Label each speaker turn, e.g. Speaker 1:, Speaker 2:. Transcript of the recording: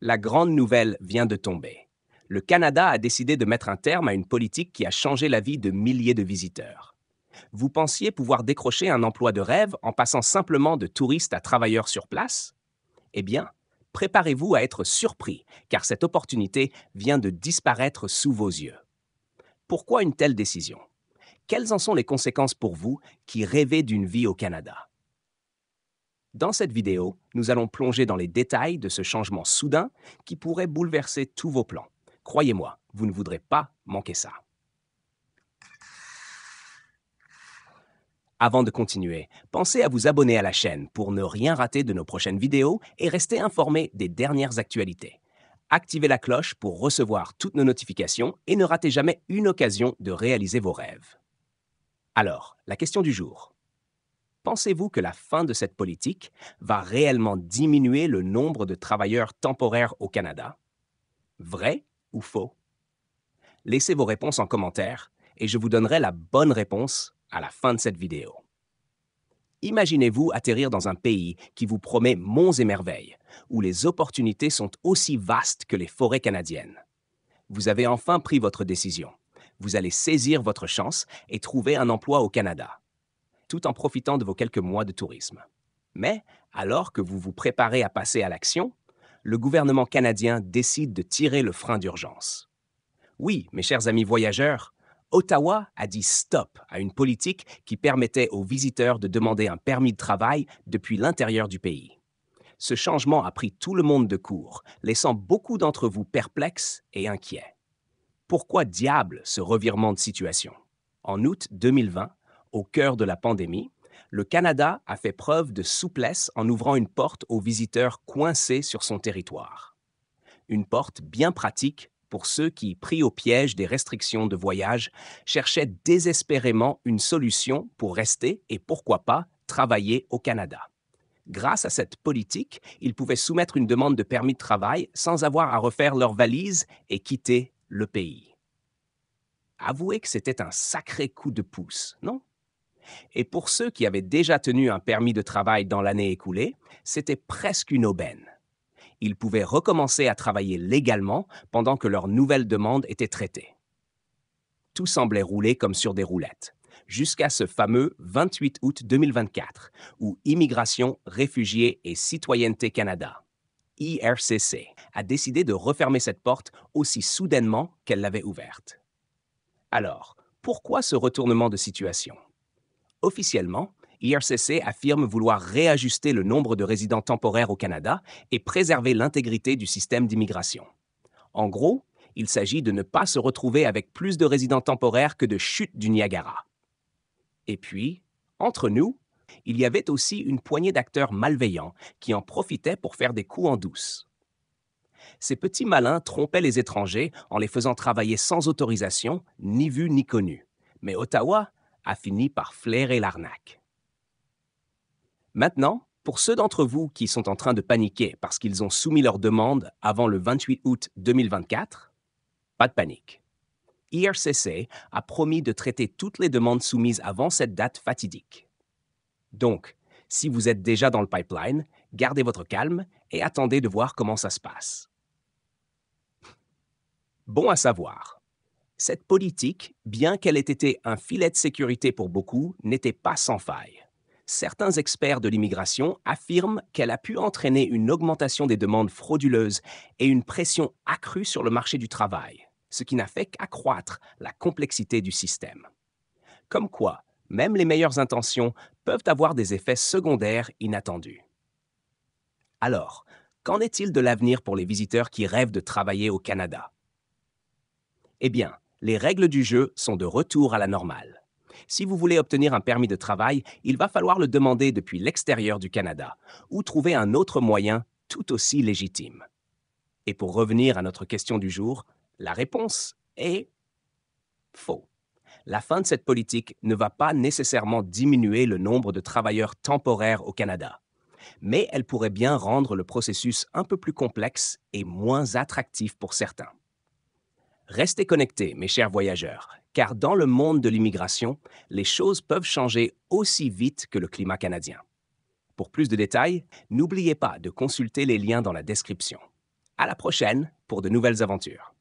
Speaker 1: La grande nouvelle vient de tomber. Le Canada a décidé de mettre un terme à une politique qui a changé la vie de milliers de visiteurs. Vous pensiez pouvoir décrocher un emploi de rêve en passant simplement de touriste à travailleur sur place? Eh bien, préparez-vous à être surpris, car cette opportunité vient de disparaître sous vos yeux. Pourquoi une telle décision? Quelles en sont les conséquences pour vous qui rêvez d'une vie au Canada? Dans cette vidéo, nous allons plonger dans les détails de ce changement soudain qui pourrait bouleverser tous vos plans. Croyez-moi, vous ne voudrez pas manquer ça. Avant de continuer, pensez à vous abonner à la chaîne pour ne rien rater de nos prochaines vidéos et rester informé des dernières actualités. Activez la cloche pour recevoir toutes nos notifications et ne ratez jamais une occasion de réaliser vos rêves. Alors, la question du jour. Pensez-vous que la fin de cette politique va réellement diminuer le nombre de travailleurs temporaires au Canada? Vrai ou faux? Laissez vos réponses en commentaire et je vous donnerai la bonne réponse à la fin de cette vidéo. Imaginez-vous atterrir dans un pays qui vous promet monts et merveilles, où les opportunités sont aussi vastes que les forêts canadiennes. Vous avez enfin pris votre décision. Vous allez saisir votre chance et trouver un emploi au Canada, tout en profitant de vos quelques mois de tourisme. Mais, alors que vous vous préparez à passer à l'action, le gouvernement canadien décide de tirer le frein d'urgence. Oui, mes chers amis voyageurs, Ottawa a dit stop à une politique qui permettait aux visiteurs de demander un permis de travail depuis l'intérieur du pays. Ce changement a pris tout le monde de court, laissant beaucoup d'entre vous perplexes et inquiets. Pourquoi diable ce revirement de situation? En août 2020, au cœur de la pandémie, le Canada a fait preuve de souplesse en ouvrant une porte aux visiteurs coincés sur son territoire. Une porte bien pratique pour ceux qui, pris au piège des restrictions de voyage, cherchaient désespérément une solution pour rester et pourquoi pas travailler au Canada. Grâce à cette politique, ils pouvaient soumettre une demande de permis de travail sans avoir à refaire leurs valises et quitter le pays. Avouez que c'était un sacré coup de pouce, non? Et pour ceux qui avaient déjà tenu un permis de travail dans l'année écoulée, c'était presque une aubaine. Ils pouvaient recommencer à travailler légalement pendant que leur nouvelle demande était traitée. Tout semblait rouler comme sur des roulettes, jusqu'à ce fameux 28 août 2024, où Immigration, Réfugiés et Citoyenneté Canada, IRCC, a décidé de refermer cette porte aussi soudainement qu'elle l'avait ouverte. Alors, pourquoi ce retournement de situation? Officiellement, IRCC affirme vouloir réajuster le nombre de résidents temporaires au Canada et préserver l'intégrité du système d'immigration. En gros, il s'agit de ne pas se retrouver avec plus de résidents temporaires que de chutes du Niagara. Et puis, entre nous, il y avait aussi une poignée d'acteurs malveillants qui en profitaient pour faire des coups en douce. Ces petits malins trompaient les étrangers en les faisant travailler sans autorisation, ni vus ni connus. Mais Ottawa a fini par flairer l'arnaque. Maintenant, pour ceux d'entre vous qui sont en train de paniquer parce qu'ils ont soumis leur demande avant le 28 août 2024, pas de panique. IRCC a promis de traiter toutes les demandes soumises avant cette date fatidique. Donc, si vous êtes déjà dans le pipeline, gardez votre calme et attendez de voir comment ça se passe. Bon à savoir, cette politique, bien qu'elle ait été un filet de sécurité pour beaucoup, n'était pas sans faille. Certains experts de l'immigration affirment qu'elle a pu entraîner une augmentation des demandes frauduleuses et une pression accrue sur le marché du travail, ce qui n'a fait qu'accroître la complexité du système. Comme quoi, même les meilleures intentions peuvent avoir des effets secondaires inattendus. Alors, qu'en est-il de l'avenir pour les visiteurs qui rêvent de travailler au Canada? Eh bien, les règles du jeu sont de retour à la normale. Si vous voulez obtenir un permis de travail, il va falloir le demander depuis l'extérieur du Canada ou trouver un autre moyen tout aussi légitime. Et pour revenir à notre question du jour, la réponse est faux. La fin de cette politique ne va pas nécessairement diminuer le nombre de travailleurs temporaires au Canada, mais elle pourrait bien rendre le processus un peu plus complexe et moins attractif pour certains. Restez connectés, mes chers voyageurs, car dans le monde de l'immigration, les choses peuvent changer aussi vite que le climat canadien. Pour plus de détails, n'oubliez pas de consulter les liens dans la description. À la prochaine pour de nouvelles aventures.